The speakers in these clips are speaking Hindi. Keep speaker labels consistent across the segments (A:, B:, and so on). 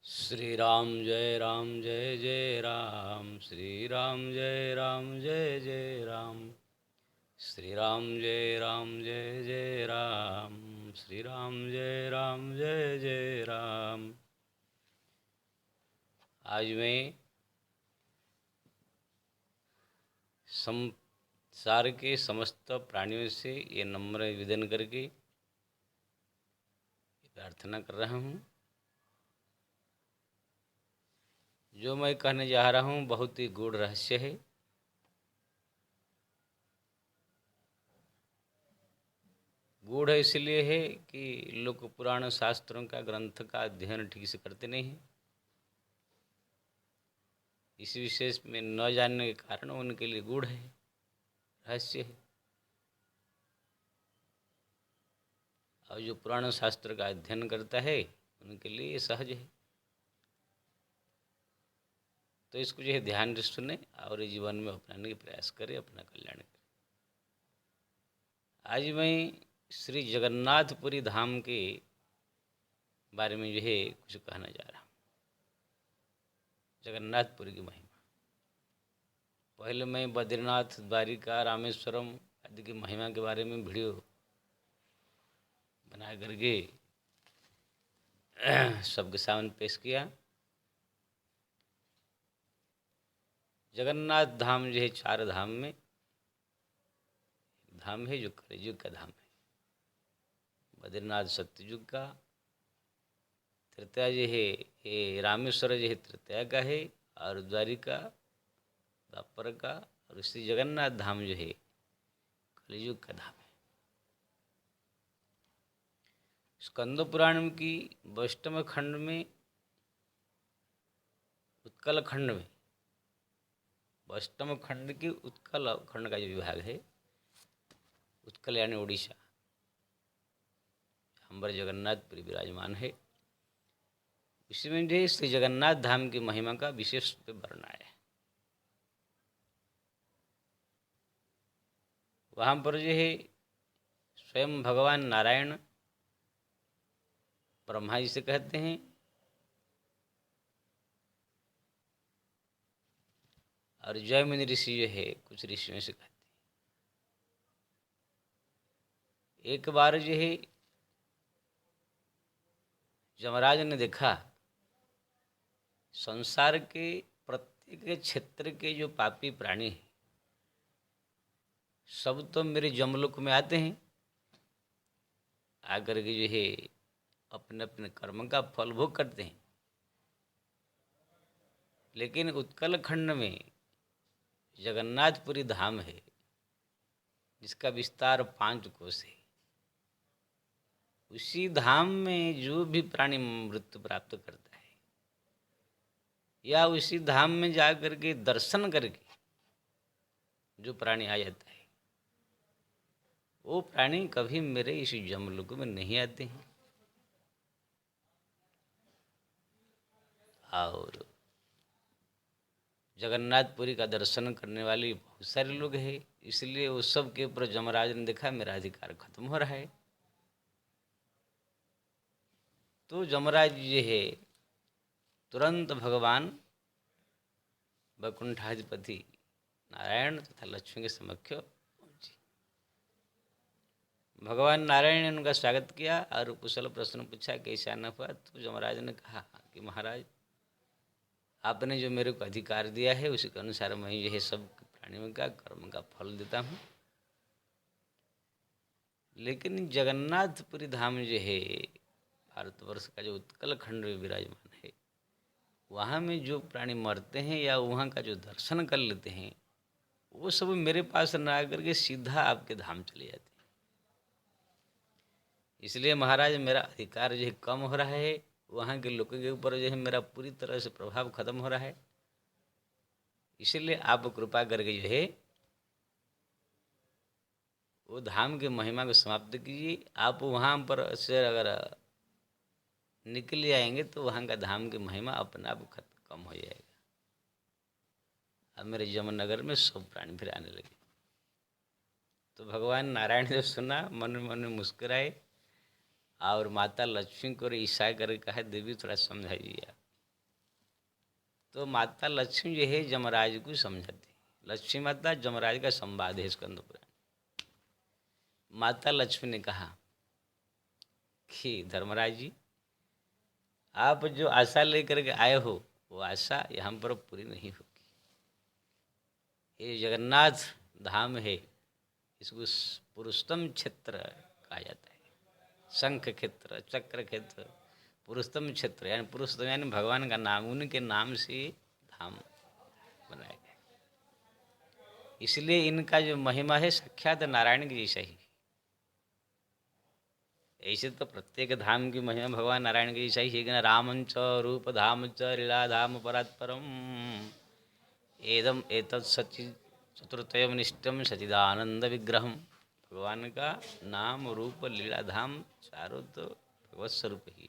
A: श्री राम जय जय राम, श्री राम जय जय राम, श्री राम जय जय राम, श्री राम जय जय राम। आज मैं संसार के समस्त प्राणियों से ये नम्र निवेदन करके प्रार्थना कर रहा हूँ। जो मैं कहने जा रहा हूँ बहुत ही गूढ़ रहस्य है। गूढ़ इसलिए है कि लोग पुराण शास्त्रों का ग्रंथ का अध्ययन ठीक से करते नहीं हैं। इस विशेष में न जानने के कारण उनके लिए गूढ़ है, रहस्य है। और जो पुराण शास्त्र का अध्ययन करता है उनके लिए ये सहज है। तो इसको जो है ध्यान से सुने और जीवन में अपनाने का प्रयास करें, अपना कल्याण करें। आज मैं श्री जगन्नाथपुरी धाम के बारे में जो है कुछ कहना जा रहा हूँ। जगन्नाथपुरी की महिमा। पहले मैं बद्रीनाथ, द्वारिका, रामेश्वरम आदि की महिमा के बारे में वीडियो बना करके सबके सामने पेश किया। जगन्नाथ धाम जो है चार धाम में धाम है जो कलियुग का धाम है। बद्रीनाथ सत्ययुग का, त्रेता जो है ये रामेश्वर जो है त्रेता का है, और द्वारिका द्वापर का, और श्री जगन्नाथ धाम जो है कलियुग का धाम है। स्कंद पुराण की वैष्णव खंड में, उत्कल खंड में, वैष्णव खंड की उत्कल खंड का जो विभाग है, उत्कल यानी उड़ीसा, हमारे जगन्नाथपुरी विराजमान है। इसमें जो श्री जगन्नाथ धाम की महिमा का विशेष रूप से वर्णन है। वहाँ पर जो है स्वयं भगवान नारायण ब्रह्मा जी से कहते हैं, और जयमुनि ऋषि जो है कुछ ऋषियों से कहते हैं। एक बार जो है यमराज ने देखा संसार के प्रत्येक क्षेत्र के जो पापी प्राणी हैं सब तो मेरे जमलोक में आते हैं, आकर के जो है अपने अपने कर्म का फल भोग करते हैं। लेकिन उत्कल खंड में जगन्नाथपुरी धाम है जिसका विस्तार 5 कोस है। उसी धाम में जो भी प्राणी मृत्यु प्राप्त करता है या उसी धाम में जा करके दर्शन करके जो प्राणी आ जाता है वो प्राणी कभी मेरे इस जमलोक में नहीं आते हैं। और जगन्नाथपुरी का दर्शन करने वाले बहुत सारे लोग हैं, इसलिए उस सब के ऊपर यमराज ने देखा मेरा अधिकार खत्म हो रहा है। तो यमराज जी है तुरंत भगवान वैकुंठाधिपति नारायण तथा लक्ष्मी के समक्ष पहुंचे। भगवान नारायण ने उनका स्वागत किया और कुशल प्रश्न पूछा, कैसा न हुआ। तो यमराज ने कहा कि महाराज आपने जो मेरे को अधिकार दिया है उसी के अनुसार मैं जो है सब प्राणियों का कर्म का फल देता हूँ। लेकिन जगन्नाथपुरी धाम जो है भारतवर्ष का जो उत्कल खंड में विराजमान है, वहाँ में जो प्राणी मरते हैं या वहाँ का जो दर्शन कर लेते हैं वो सब मेरे पास न आकर के सीधा आपके धाम चले जाते हैं। इसलिए महाराज मेरा अधिकार जो है कम हो रहा है, वहाँ के लोगों के ऊपर जो है मेरा पूरी तरह से प्रभाव खत्म हो रहा है। इसलिए आप कृपा करके जो है वो धाम की महिमा को समाप्त कीजिए। आप वहाँ पर से अगर निकल आएंगे तो वहाँ का धाम की महिमा अपने आप कम हो जाएगा। अब मेरे यमनगर में सब प्राणी फिर आने लगे। तो भगवान नारायण ने सुना, मन में मुस्कुराए और माता लक्ष्मी को ईसा करके कहा, देवी थोड़ा समझाइए आप। तो माता लक्ष्मी जो है जमराज को समझाती। लक्ष्मी माता जमराज का संवाद है स्कंद पुराण। माता लक्ष्मी ने कहा कि धर्मराज जी, आप जो आशा लेकर के आए हो वो आशा यहाँ पर पूरी नहीं होगी। ये जगन्नाथ धाम है, इसको पुरुषोत्तम क्षेत्र कहा जाता है। शंख क्षेत्र, चक्र क्षेत्र, पुरुषोत्तम क्षेत्र, यानी पुरुषोत्तम यानी भगवान का नाम, उनके नाम से धाम बनाया गया। इसलिए इनका जो महिमा है साक्षात नारायण के जैसा ही। ऐसे तो प्रत्येक धाम की महिमा भगवान नारायण के जैसा ही है कि रामंच रूप धाम च लीला धाम परात्परम एदम एतत् सचि चतुर्थयम निष्ठम सचिदानंद विग्रहम। भगवान का नाम रूप लीला धाम चारों तो भगवत स्वरूप ही।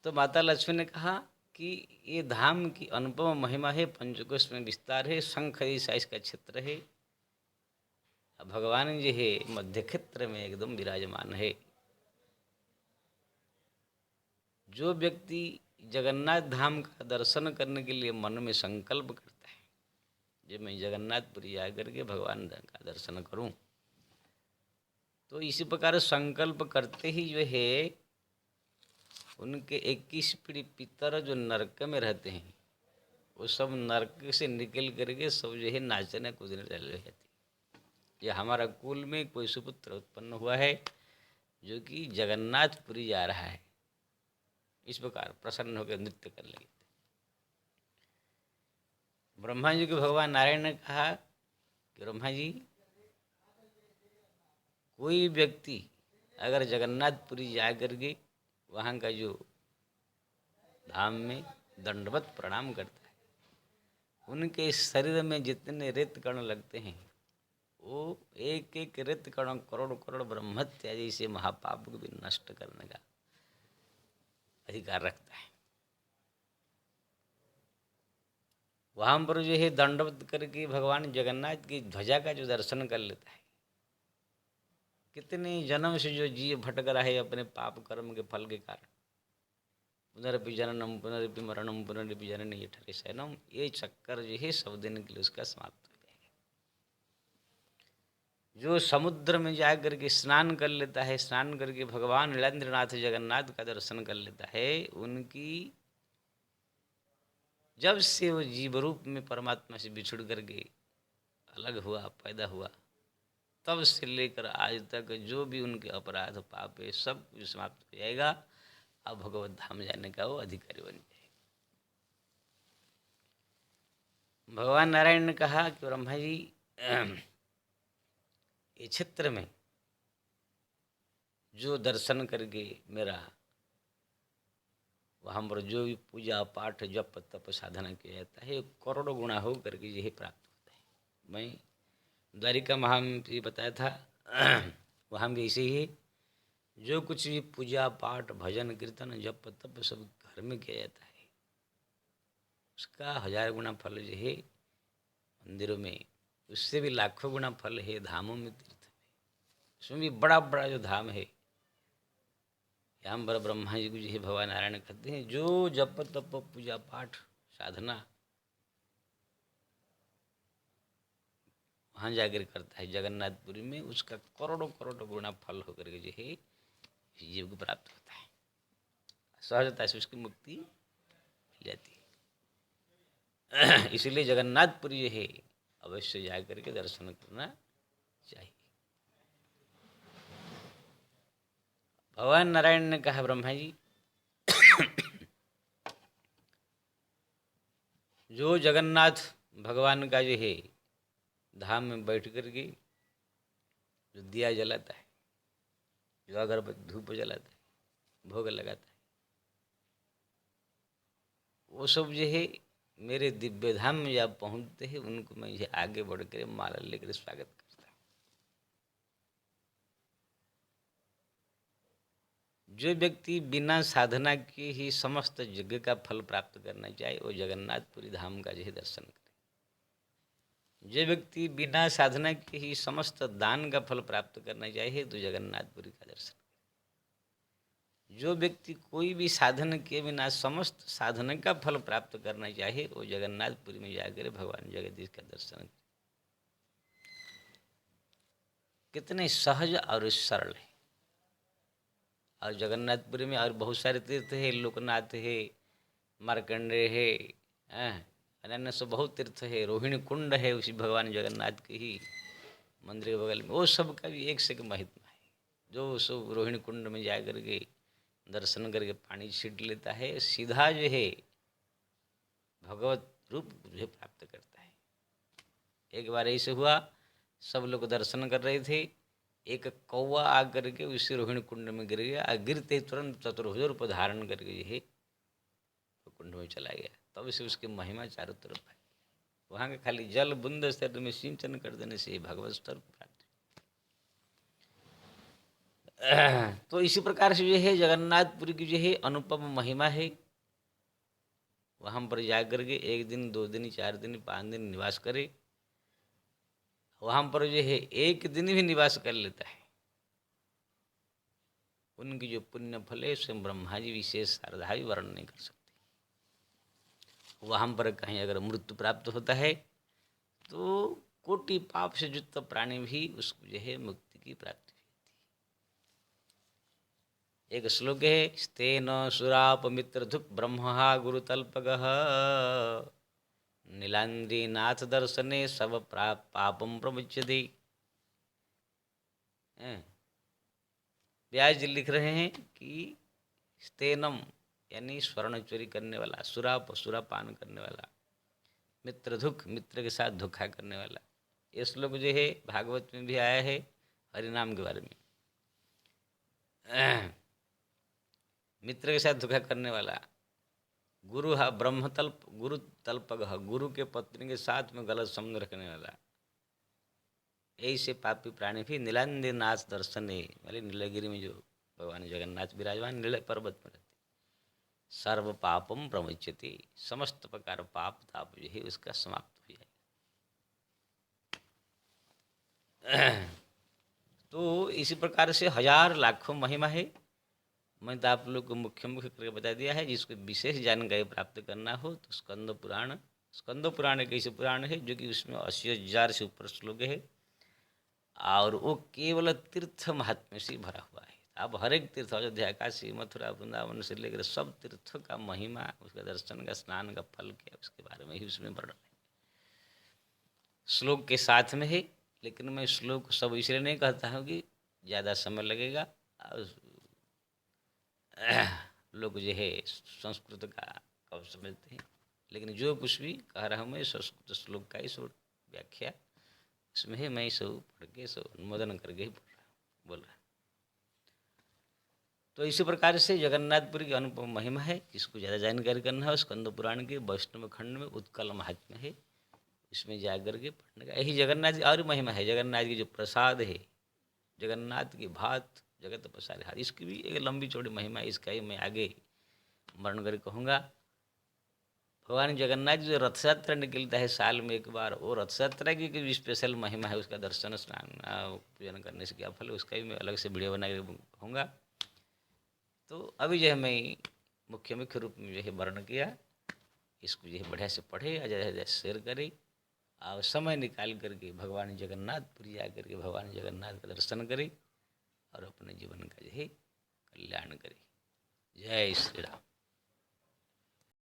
A: तो माता लक्ष्मी ने कहा कि ये धाम की अनुपम महिमा है, पंचकोश में विस्तार है, शंख जैसा इसका क्षेत्र है। भगवान जी है मध्य क्षेत्र में एकदम विराजमान है। जो व्यक्ति जगन्नाथ धाम का दर्शन करने के लिए मन में संकल्प करता है, जब मैं जगन्नाथपुरी जाकर के भगवान का दर्शन करूं, तो इसी प्रकार संकल्प करते ही जो है उनके 21 पीढ़ी पितर जो नरक में रहते हैं वो सब नरक से निकल करके सब जो है नाचने कूदने चले जाते। ये हमारा कुल में कोई सुपुत्र उत्पन्न हुआ है जो कि जगन्नाथपुरी जा रहा है, इस प्रकार प्रसन्न होकर नृत्य कर लगे। ब्रह्मा जी को भगवान नारायण ने कहा कि ब्रह्मा जी, कोई व्यक्ति अगर जगन्नाथपुरी जा करके वहाँ का जो धाम में दंडवत प्रणाम करता है, उनके शरीर में जितने रेत कण लगते हैं वो एक एक रेत कण करोड़ करोड़ ब्रह्मत्या जैसे महापाप को भी नष्ट करने का अधिकार रखता है। वहाँ पर जो है दंडवत करके भगवान जगन्नाथ की ध्वजा का जो दर्शन कर लेता है, कितने जन्म से जो जीव भटक रहा है अपने पाप कर्म के फल के कारण, पुनरपि जननम पुनरपि मरणम पुनरपि जनन ये ठरे शयनम, ये चक्कर जो है सब दिन के लिए उसका समाप्त हो जाएगा। जो समुद्र में जा करके स्नान कर लेता है, स्नान करके भगवान नीलेंद्रनाथ जगन्नाथ का दर्शन कर लेता है, उनकी जब से वो जीव रूप में परमात्मा से बिछुड़ करके अलग हुआ, पैदा हुआ, तब से लेकर आज तक जो भी उनके अपराध पाप है सब कुछ समाप्त हो जाएगा। अब भगवत धाम जाने का वो अधिकारी बन जाएगा। भगवान नारायण ने कहा कि ब्रह्मा जी, ये क्षेत्र में जो दर्शन करके मेरा वहाँ पर जो भी पूजा पाठ जप तप साधना किया जाता है करोड़ों गुणा हो करके यही प्राप्त होता है। मैं द्वारिका महा में भी बताया था, वहाँ भी ऐसे ही जो कुछ भी पूजा पाठ भजन कीर्तन जप तप सब घर में किया जाता है, उसका 1000 गुना फल जो है मंदिरों में, उससे भी लाखों गुना फल है धामों में, तीर्थ में। उसमें भी बड़ा बड़ा जो धाम है, यहाँ पर ब्रह्मा जी को जो है भगवान नारायण कहते हैं, जो जप तप पूजा पाठ साधना वहाँ जाकर करता है जगन्नाथपुरी में, उसका करोड़ों करोड़ों गुना फल होकर के जो है जीव को प्राप्त होता है। सहजता से उसकी मुक्ति मिल जाती है। इसलिए जगन्नाथपुरी जो है अवश्य जा करके दर्शन करना चाहिए। भगवान नारायण ने कहा ब्रह्मा जी, जो जगन्नाथ भगवान का जो है धाम में बैठ कर के जो दिया जलाता है, जो अगरबत्ती धूप जलाता है, भोग लगाता है, वो सब जो है मेरे दिव्य धाम में जब पहुँचते हैं उनको मैं ये आगे बढ़ कर माला लेकर स्वागत करता हूँ। जो व्यक्ति बिना साधना के ही समस्त यज्ञ का फल प्राप्त करना चाहे वो जगन्नाथपुरी धाम का जो है दर्शन करे। जो व्यक्ति बिना साधना के ही समस्त दान का फल प्राप्त करना चाहे तो जगन्नाथपुरी का दर्शन करे। जो व्यक्ति कोई भी साधन के बिना समस्त साधन का फल प्राप्त करना चाहे वो जगन्नाथपुरी में जाकर भगवान जगदीश का दर्शन करे। कितने सहज और सरल है। और जगन्नाथपुरी में और बहुत सारे तीर्थ है, लोकनाथ है, मार्कंडेय है, अन्य सब बहुत तीर्थ है, रोहिणी कुंड है उसी भगवान जगन्नाथ के ही मंदिर के बगल में। वो सब का भी एक से एक महिमा है। जो सब रोहिणी कुंड में जा करके दर्शन करके पानी छीट लेता है, सीधा जो है भगवत रूप जो है प्राप्त करता है। एक बार ऐसे हुआ, सब लोग दर्शन कर रहे थे, एक कौवा आकर के उसी रोहिणी कुंड में गिर गया। गिरते तुरंत चतुर्भुज रूप धारण करके जो है कुंड में चला गया। तब से उसकी महिमा चारों तरफ है। वहाँ का खाली जल बूंद शरीर में सिंचन कर देने से भगवत स्वरूप प्राप्त। तो इसी प्रकार से जो है जगन्नाथपुरी की जो है अनुपम महिमा है। वहाँ पर जाकर के 1 दिन 2 दिन 4 दिन 5 दिन निवास करे। वहाँ पर जो है 1 दिन भी निवास कर लेता है, उनकी जो पुण्य फल है स्वयं ब्रह्मा जी विशेष श्रद्धा भी वर्णन नहीं कर सकते। वहाँ पर कहीं अगर मृत्यु प्राप्त होता है तो कोटि पाप से युक्त प्राणी भी उसको जो है मुक्ति की प्राप्ति होती है। एक श्लोक है, स्तेन सुराप मित्र धुक ब्रह्मा गुरुतल्पगः नीलाद्रीनाथ दर्शने सब पापम प्रमुच्यते। व्यास जी लिख रहे हैं कि स्तेनम यानी स्वर्ण चोरी करने वाला, सुराप सुरापान करने वाला, मित्र धुक मित्र के साथ धोखा करने वाला। ये श्लोक जो है भागवत में भी आया है हरिनाम के बारे में। मित्र के साथ धोखा करने वाला, गुरु ब्रह्मतल्प गुरु तल्पग गुरु के पत्नी के साथ में गलत संबंध रखने वाला, ऐसे पापी प्राणी भी नीलाद्रीनाथ दर्शन है, मतलब नीलगिरी में जो भगवान जगन्नाथ विराजमान नील पर्वत में रहते, सर्व पापम प्रमुच्यते, समस्त प्रकार पाप ताप जो है उसका समाप्त हो जाए। तो इसी प्रकार से हजार लाखों महिमा है। मैं तो आप लोग को मुख्य मुख्य करके बता दिया है। जिसको विशेष जानकारी प्राप्त करना हो तो स्कंद पुराण एक ऐसे पुराण है जो कि उसमें 80,000 से ऊपर श्लोक है और वो केवल तीर्थ महात्म्य से भरा हुआ है। आप हर एक तीर्थ, अयोध्या, काशी, मथुरा, वृंदावन से लेकर सब तीर्थों का महिमा, उसका दर्शन का, स्नान का फल क्या, उसके बारे में ही उसमें वर्णन है, श्लोक के साथ में है। लेकिन मैं श्लोक सब इसलिए नहीं कहता हूँ कि ज़्यादा समय लगेगा और लोग जो है संस्कृत का कब समझते हैं। लेकिन जो कुछ भी कह रहा हूँ मैं संस्कृत श्लोक का ही सब व्याख्या इसमें है, मैं सब पढ़ के सब अनुमोदन करके ही बोल रहा। तो इसी प्रकार से जगन्नाथपुरी की अनुपम महिमा है। जिसको ज़्यादा जानकारी करना है स्कंद पुराण के वैष्णव खंड में उत्कल महात्म्य है, इसमें जाकर के पढ़ने का। यही जगन्नाथ की और महिमा है। जगन्नाथ की जो प्रसाद है, जगन्नाथ की भात जगत पसारे हाथ, इसकी भी एक लंबी चौड़ी महिमा है। इसका ही मैं आगे वर्णन करके कहूँगा। भगवान जगन्नाथ जो रथ यात्रा निकलता है साल में एक बार, वो रथ यात्रा की भी स्पेशल महिमा है। उसका दर्शन स्नान पूजन करने से क्या फल, उसका भी मैं अलग से वीडियो बना के कहूँगा। तो अभी जो है मैं मुख्य रूप में जो है वर्णन किया, इसको जो है बढ़िया से पढ़े, ज़्यादा से ज़्यादा शेयर करे और समय निकाल करके भगवान जगन्नाथपुरी जा करके भगवान जगन्नाथ का दर्शन करे और अपने जीवन का जो है कल्याण करे। जय श्री राम।